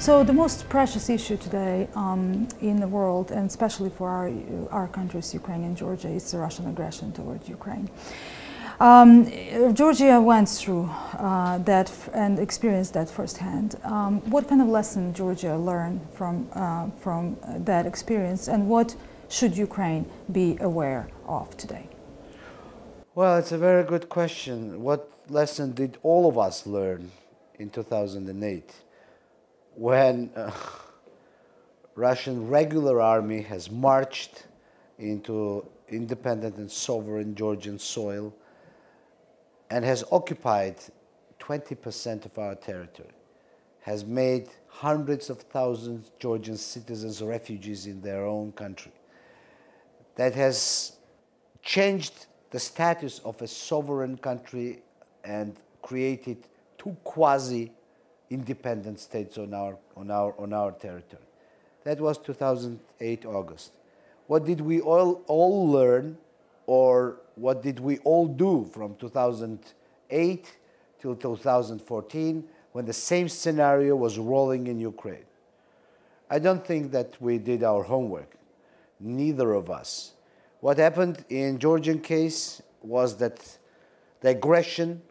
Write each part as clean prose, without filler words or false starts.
So the most precious issue today in the world, and especially for our countries, Ukraine and Georgia, is the Russian aggression toward Ukraine. Georgia went through that and experienced that firsthand. What kind of lesson Georgia learned from that experience, and what should Ukraine be aware of today? Well, it's a very good question. What lesson did all of us learn in 2008 when Russian regular army has marched into independent and sovereign Georgian soil and has occupied 20% of our territory, has made hundreds of thousands of Georgian citizens refugees in their own country, that has changed the status of a sovereign country and created two quasi-independent states on our territory. That was 2008 August. What did we all learn, or what did we all do from 2008 till 2014 when the same scenario was rolling in Ukraine? I don't think that we did our homework, neither of us. What happened in Georgian case was that the aggression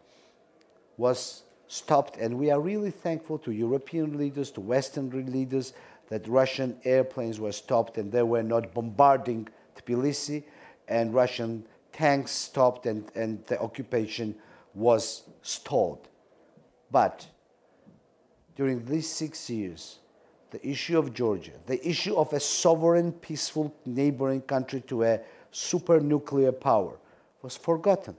was stopped, and we are really thankful to European leaders, to Western leaders, that Russian airplanes were stopped and they were not bombarding Tbilisi, and Russian tanks stopped, and the occupation was stalled. But during these 6 years, the issue of Georgia, the issue of a sovereign, peaceful neighboring country to a super nuclear power, was forgotten.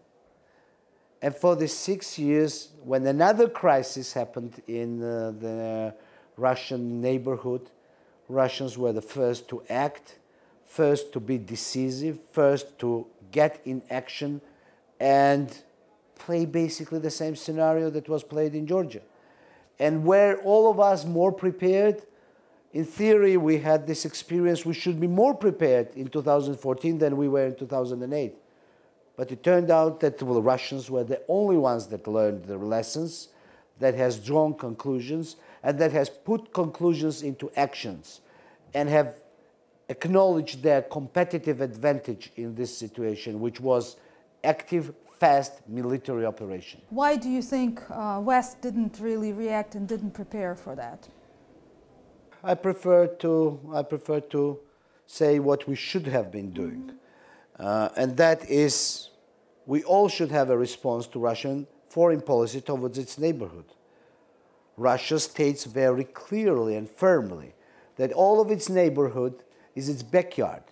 And for the 6 years, when another crisis happened in the Russian neighborhood, Russians were the first to act, first to be decisive, first to get in action and play basically the same scenario that was played in Georgia. And were all of us more prepared? In theory, we had this experience. We should be more prepared in 2014 than we were in 2008. But it turned out that the Russians were the only ones that learned their lessons, that has drawn conclusions, and that has put conclusions into actions, and have acknowledged their competitive advantage in this situation, which was active, fast military operation. Why do you think West didn't really react and didn't prepare for that? I prefer to say what we should have been doing. And that is, we all should have a response to Russian foreign policy towards its neighborhood. Russia states very clearly and firmly that all of its neighborhood is its backyard,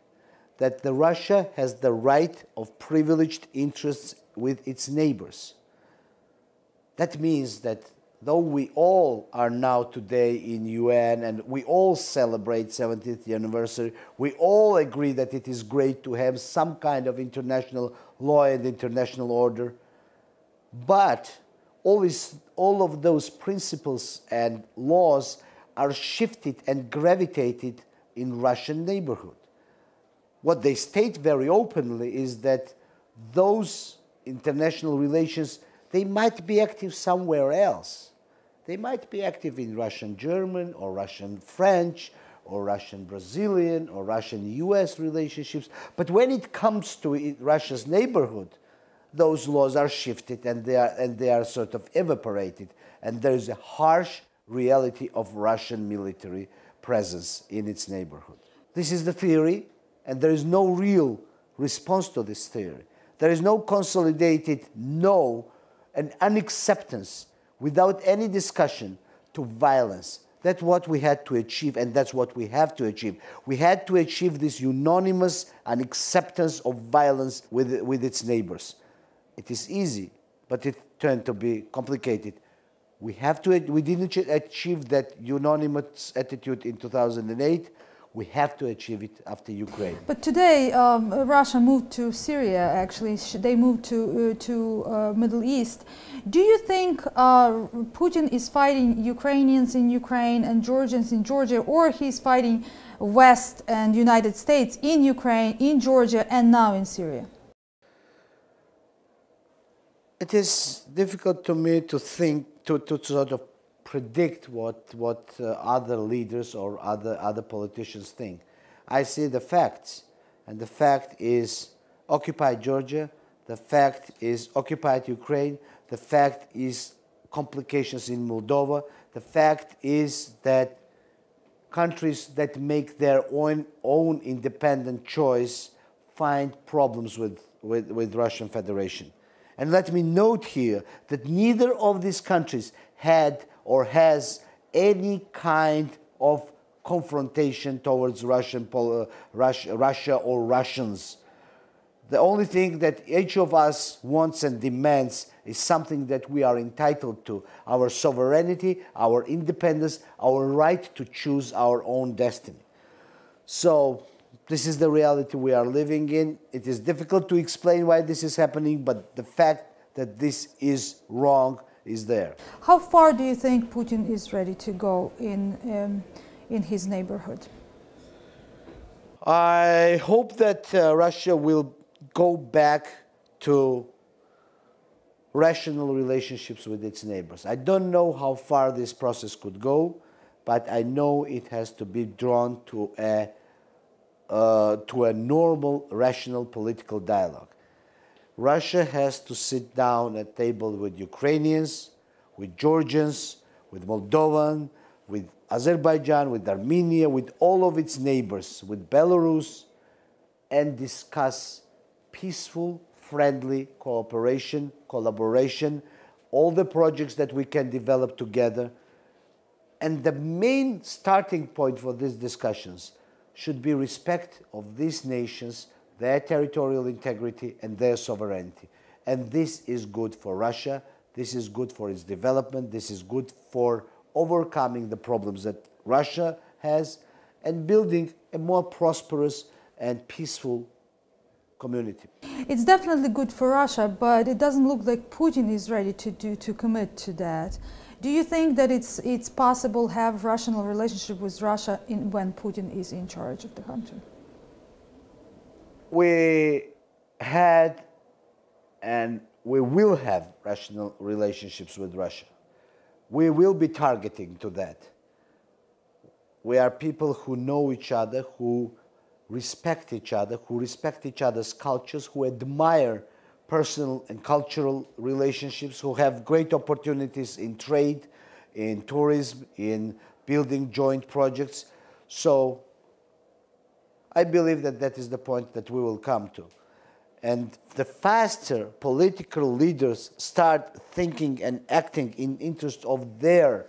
that Russia has the right of privileged interests with its neighbors. That means that though we all are now today in UN and we all celebrate 70th anniversary, we all agree that it is great to have some kind of international law and international order, but all of those principles and laws are shifted and gravitated in Russian neighborhood. What they state very openly is that those international relations, they might be active somewhere else. They might be active in Russian-German or Russian-French or Russian-Brazilian or Russian-US relationships. But when it comes to Russia's neighborhood, those laws are shifted and they are sort of evaporated. And there is a harsh reality of Russian military presence in its neighborhood. This is the theory, and there is no real response to this theory. There is no consolidated no and unacceptance without any discussion to violence. That's what we had to achieve, and that's what we have to achieve. We had to achieve this unanimous acceptance of violence with its neighbors. It is easy, but it turned to be complicated. We didn't achieve that unanimous attitude in 2008. We have to achieve it after Ukraine. But today, Russia moved to Syria, actually. They moved to Middle East. Do you think Putin is fighting Ukrainians in Ukraine and Georgians in Georgia, or he's fighting West and United States in Ukraine, in Georgia, and now in Syria? It is difficult to me to think, to sort of predict what other leaders or other politicians think. I see the facts, and the fact is occupied Georgia, the fact is occupied Ukraine, the fact is complications in Moldova, the fact is that countries that make their own independent choice find problems with Russian Federation. And let me note here that neither of these countries had or has any kind of confrontation towards Russia or Russians. The only thing that each of us wants and demands is something that we are entitled to: our sovereignty, our independence, our right to choose our own destiny. So this is the reality we are living in. It is difficult to explain why this is happening, but the fact that this is wrong is there. How far do you think Putin is ready to go in his neighborhood? I hope that Russia will go back to rational relationships with its neighbors. I don't know how far this process could go, but I know it has to be drawn to a normal, rational political dialogue. Russia has to sit down at a table with Ukrainians, with Georgians, with Moldovan, with Azerbaijan, with Armenia, with all of its neighbors, with Belarus, and discuss peaceful, friendly cooperation, collaboration, all the projects that we can develop together. And the main starting point for these discussions should be respect of these nations, their territorial integrity and their sovereignty. And this is good for Russia, this is good for its development, this is good for overcoming the problems that Russia has and building a more prosperous and peaceful community. It's definitely good for Russia, but it doesn't look like Putin is ready to commit to that. Do you think that it's possible to have a rational relationship with Russia when Putin is in charge of the country? We had and we will have rational relationships with Russia. We will be targeting to that. We are people who know each other, who respect each other, who respect each other's cultures, who admire personal and cultural relationships, who have great opportunities in trade, in tourism, in building joint projects. So I believe that that is the point that we will come to. And the faster political leaders start thinking and acting in interest of their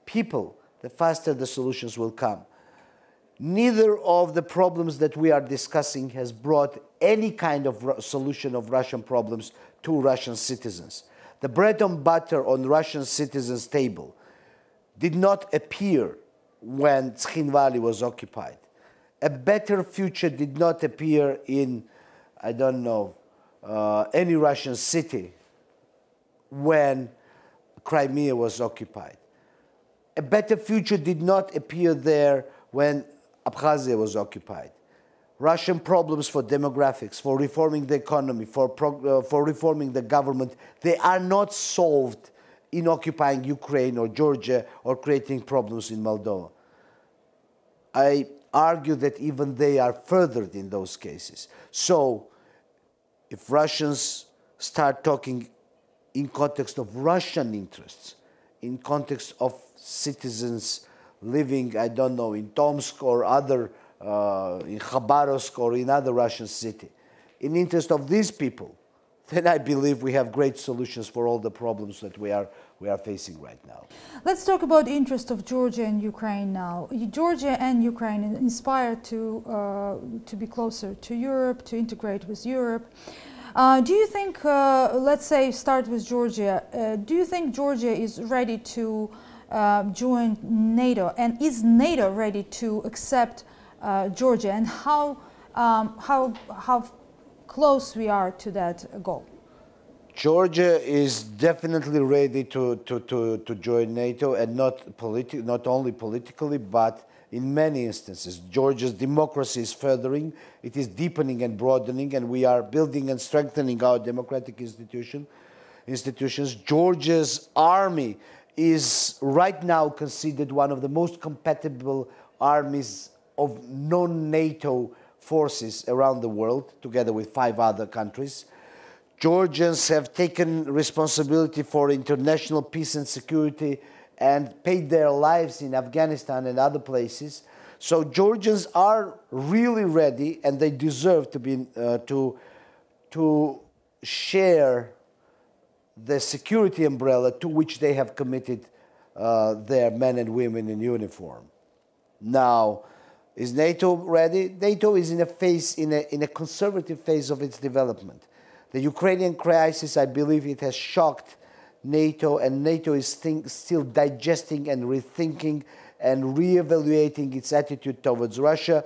people, the faster the solutions will come. Neither of the problems that we are discussing has brought any kind of solution of Russian problems to Russian citizens. The bread and butter on Russian citizens' table did not appear when Tskhinvali was occupied. A better future did not appear in, I don't know, any Russian city when Crimea was occupied. A better future did not appear there when Abkhazia was occupied. Russian problems for demographics, for reforming the economy, for reforming the government, they are not solved in occupying Ukraine or Georgia or creating problems in Moldova. I argue that even they are furthered in those cases. So if Russians start talking in context of Russian interests, in context of citizens living, I don't know, in Tomsk or other, in Khabarovsk or in other Russian city, in interest of these people, then I believe we have great solutions for all the problems that we are facing right now. Let's talk about the interest of Georgia and Ukraine now. Georgia and Ukraine are inspired to be closer to Europe, to integrate with Europe. Do you think, let's say, start with Georgia, do you think Georgia is ready to join NATO, and is NATO ready to accept Georgia, and how close we are to that goal? Georgia is definitely ready to join NATO, and not only politically, but in many instances. Georgia's democracy is furthering, it is deepening and broadening, and we are building and strengthening our democratic institutions. Georgia's army is right now considered one of the most compatible armies of non-NATO forces around the world, together with 5 other countries. Georgians have taken responsibility for international peace and security and paid their lives in Afghanistan and other places. So Georgians are really ready, and they deserve to be to share the security umbrella to which they have committed their men and women in uniform. Now, is NATO ready? NATO is in a phase, in a conservative phase of its development. The Ukrainian crisis, I believe it has shocked NATO, and NATO is still digesting and rethinking and re-evaluating its attitude towards Russia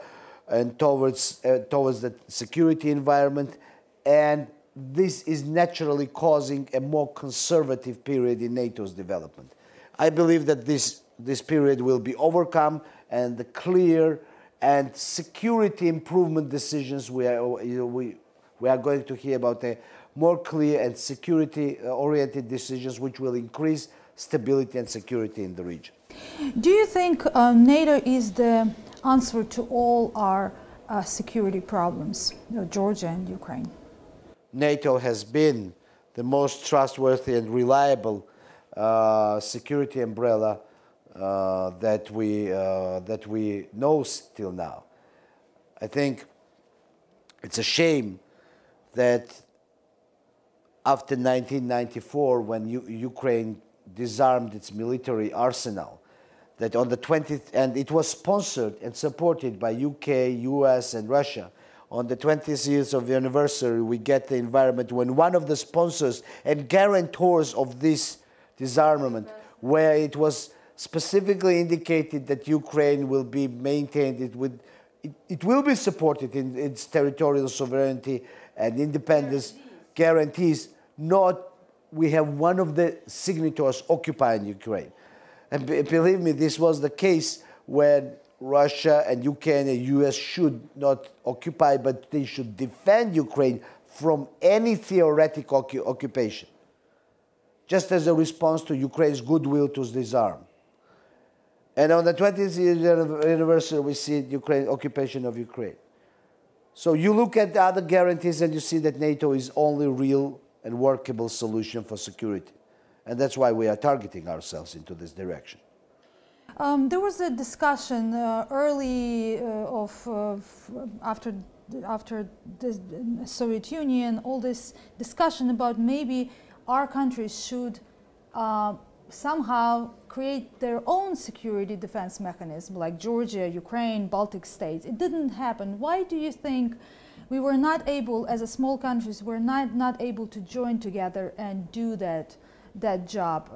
and towards the security environment. And this is naturally causing a more conservative period in NATO's development. I believe that this period will be overcome, and the clear and security improvement decisions we are going to hear about a more clear and security-oriented decisions which will increase stability and security in the region. Do you think NATO is the answer to all our security problems, Georgia and Ukraine? NATO has been the most trustworthy and reliable security umbrella that we know till now. I think it's a shame that after 1994, when Ukraine disarmed its military arsenal, that on the 20th, and it was sponsored and supported by UK, US, and Russia, on the 20th years of the anniversary, we get the environment when one of the sponsors and guarantors of this disarmament, where it was specifically indicated that Ukraine will be maintained, it will be supported in its territorial sovereignty and independence guarantees. We have one of the signatories occupying Ukraine. And believe me, this was the case when Russia and UK and the US should not occupy, but they should defend Ukraine from any theoretical occupation, just as a response to Ukraine's goodwill to disarm. And on the 20th year anniversary, we see Ukraine occupation of Ukraine. So you look at the other guarantees and you see that NATO is only real and workable solution for security. And that's why we are targeting ourselves into this direction. There was a discussion early after the Soviet Union, all this discussion about maybe our countries should somehow create their own security defense mechanism, like Georgia, Ukraine, Baltic states. It didn't happen. Why do you think we were not able, as a small countries, we're not able to join together and do that job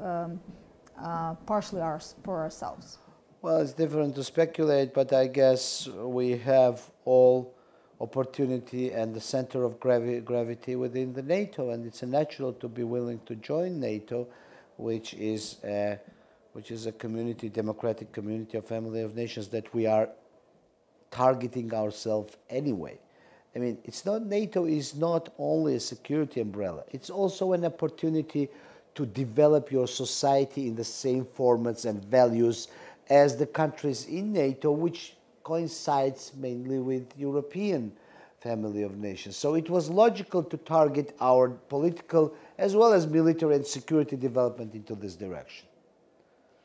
partially for ourselves? Well, it's different to speculate, but I guess we have all opportunity and the center of gravity within the NATO, and it's natural to be willing to join NATO, which is a community, democratic community, a family of nations that we are targeting ourselves anyway. I mean, NATO is not only a security umbrella, it's also an opportunity to develop your society in the same formats and values as the countries in NATO, which coincides mainly with European family of nations. So it was logical to target our political as well as military and security development into this direction.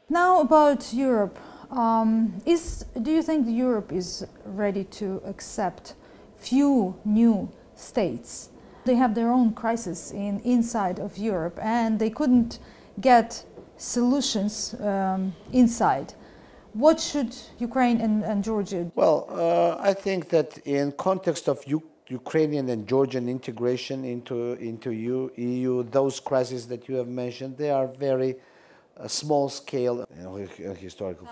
Now about Europe, do you think Europe is ready to accept few new states? They have their own crisis inside of Europe, and they couldn't get solutions inside. What should Ukraine and Georgia do? Well, I think that in context of Ukrainian and Georgian integration into EU, those crises that you have mentioned, they are very small scale, historical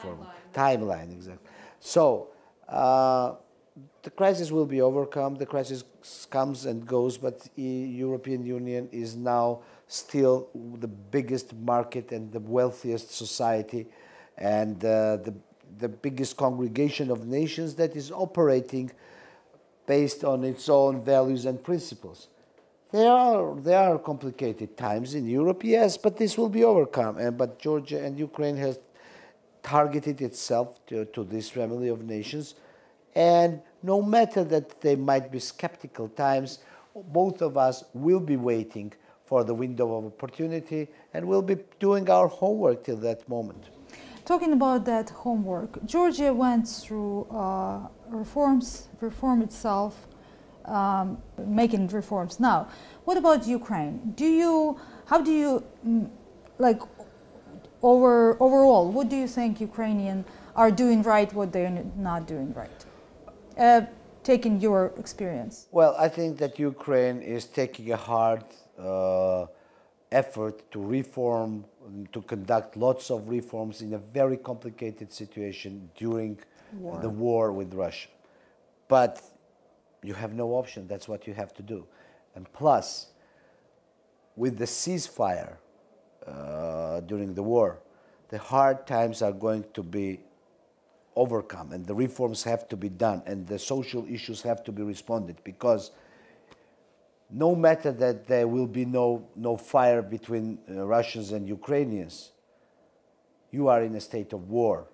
timeline, exactly. So the crisis will be overcome. The crisis comes and goes, but the European Union is now still the biggest market and the wealthiest society, and the biggest congregation of nations that is operating based on its own values and principles. There are complicated times in Europe, yes, but this will be overcome. But Georgia and Ukraine has targeted itself to this family of nations, and no matter that there might be skeptical times, both of us will be waiting for the window of opportunity, and we'll be doing our homework till that moment. Talking about that homework, Georgia went through reform itself, making reforms. Now, what about Ukraine? How do you, like, overall, what do you think Ukrainians are doing right, what they're not doing right? Taking your experience. Well, I think that Ukraine is taking a hard effort to reform, to conduct lots of reforms in a very complicated situation during the war with Russia. But you have no option. That's what you have to do. And plus, with the ceasefire during the war, the hard times are going to be overcome, and the reforms have to be done, and the social issues have to be responded, because no matter that there will be no fire between Russians and Ukrainians, you are in a state of war,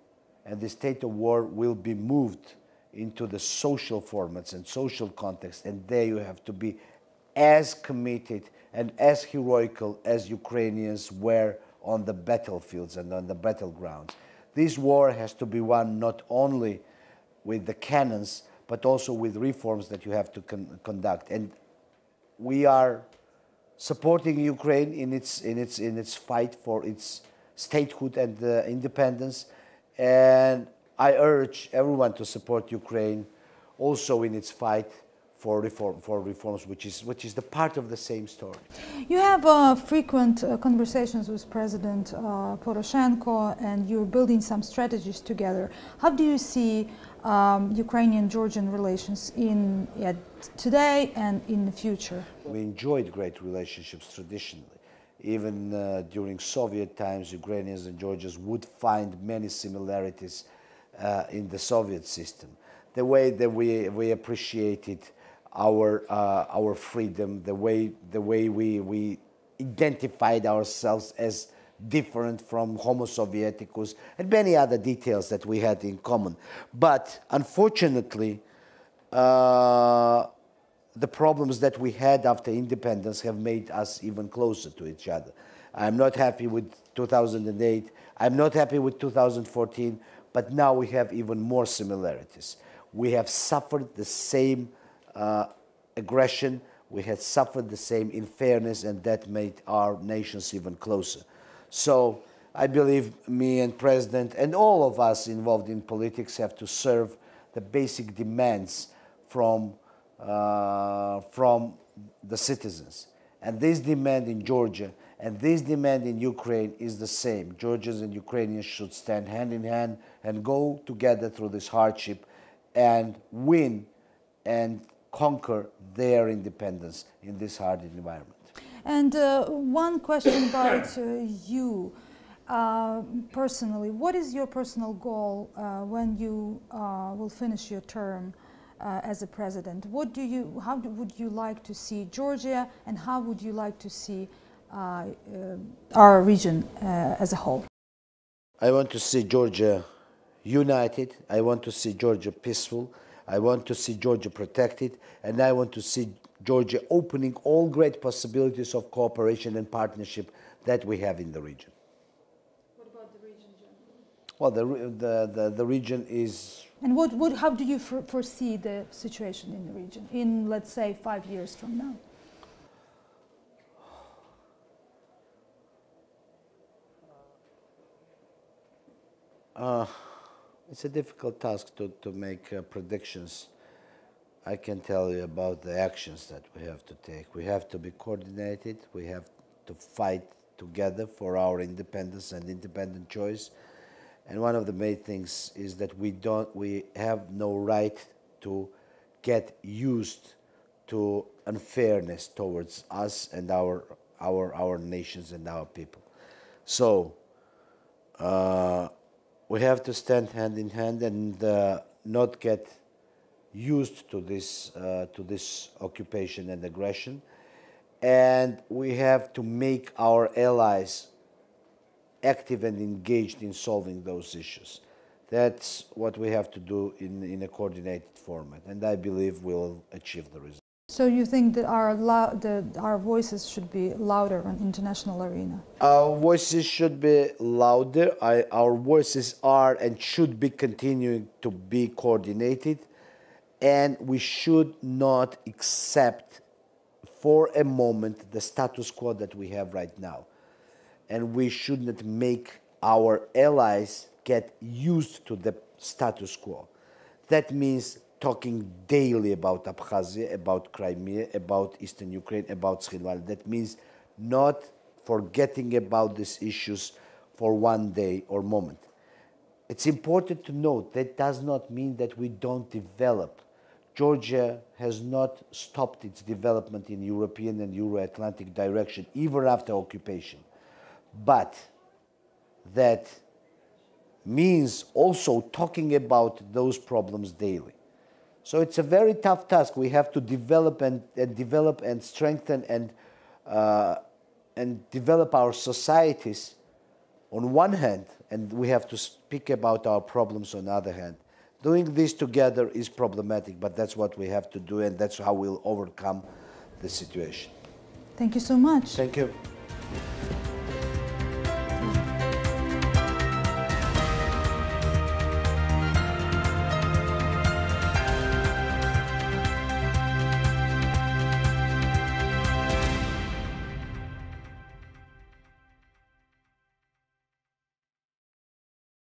and the state of war will be moved into the social formats and social context, and there you have to be as committed and as heroical as Ukrainians were on the battlefields and on the battlegrounds. This war has to be won not only with the cannons, but also with reforms that you have to conduct. And we are supporting Ukraine in its fight for its statehood and independence. And I urge everyone to support Ukraine also in its fight for reforms, which is the part of the same story. You have frequent conversations with President Poroshenko, and you're building some strategies together. How do you see Ukrainian-Georgian relations today and in the future? We enjoyed great relationships traditionally. Even during Soviet times, Ukrainians and Georgians would find many similarities in the Soviet system. The way that we appreciated our freedom, the way we identified ourselves as different from Homo Sovieticus, and many other details that we had in common. But unfortunately, the problems that we had after independence have made us even closer to each other. I'm not happy with 2008, I'm not happy with 2014, but now we have even more similarities. We have suffered the same aggression, we had suffered the same unfairness, and that made our nations even closer. So I believe me and President and all of us involved in politics have to serve the basic demands from the citizens. And this demand in Georgia and this demand in Ukraine is the same. Georgians and Ukrainians should stand hand in hand and go together through this hardship and win and conquer their independence in this hard environment. And one question about you personally. What is your personal goal when you will finish your term as a president? How would you like to see Georgia, and how would you like to see our region as a whole? I want to see Georgia united. I want to see Georgia peaceful. I want to see Georgia protected, and I want to see Georgia opening all great possibilities of cooperation and partnership that we have in the region. What about the region generally? Well, the region is... And how do you foresee the situation in the region in, let's say, 5 years from now? It's a difficult task to make predictions. I can tell you about the actions that we have to take. We have to be coordinated. We have to fight together for our independence and independent choice. And one of the main things is that we have no right to get used to unfairness towards us and our nations and our people. So we have to stand hand in hand and not get used to this occupation and aggression, and we have to make our allies active and engaged in solving those issues. That's what we have to do in a coordinated format, and I believe we'll achieve the result. So you think that our voices should be louder on international arena? Our voices should be louder. Our voices are and should be continuing to be coordinated, and we should not accept for a moment the status quo that we have right now. And we should not make our allies get used to the status quo. That means talking daily about Abkhazia, about Crimea, about Eastern Ukraine, about Srinval. That means not forgetting about these issues for one day or moment. It's important to note that does not mean that we don't develop. Georgia has not stopped its development in European and Euro-Atlantic direction, even after occupation. But that means also talking about those problems daily. So it's a very tough task. We have to develop and strengthen and develop our societies on one hand, and we have to speak about our problems on the other hand. Doing this together is problematic, but that's what we have to do, and that's how we'll overcome the situation. Thank you so much. Thank you.